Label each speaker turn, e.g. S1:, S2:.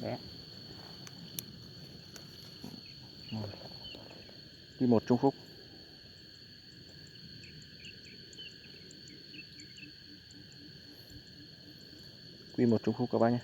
S1: Bé.
S2: Q1 Trung Phúc. Q1 Trung Phúc các bác nhé.